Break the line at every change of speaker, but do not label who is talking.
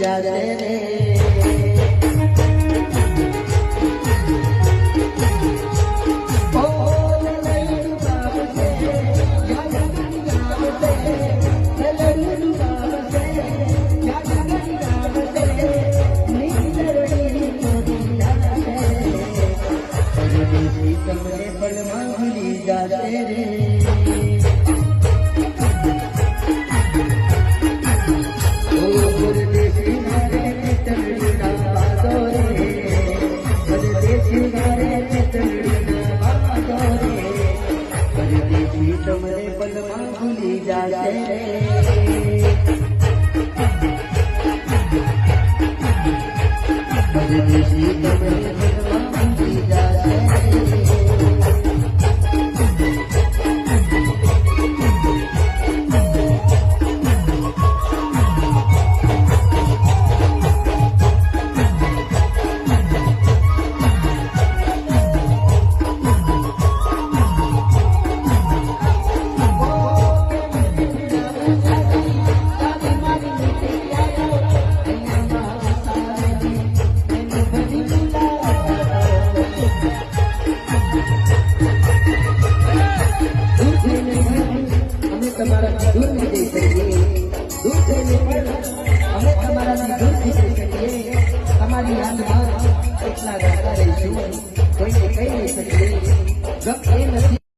જાશે રે તમને પલમાં ભૂલી જાશે રે તમને પલમાં ભૂલી જાશે રે પરદેશી તમને પલમાં ભૂલી જાશે તમારા દૂર નહીં જઈ શકીએ દૂર થઈને પણ અમે તમારાથી દૂર થઈ જઈ શકીએ તમારી યાદમાં એટલા ગાતા રહીશું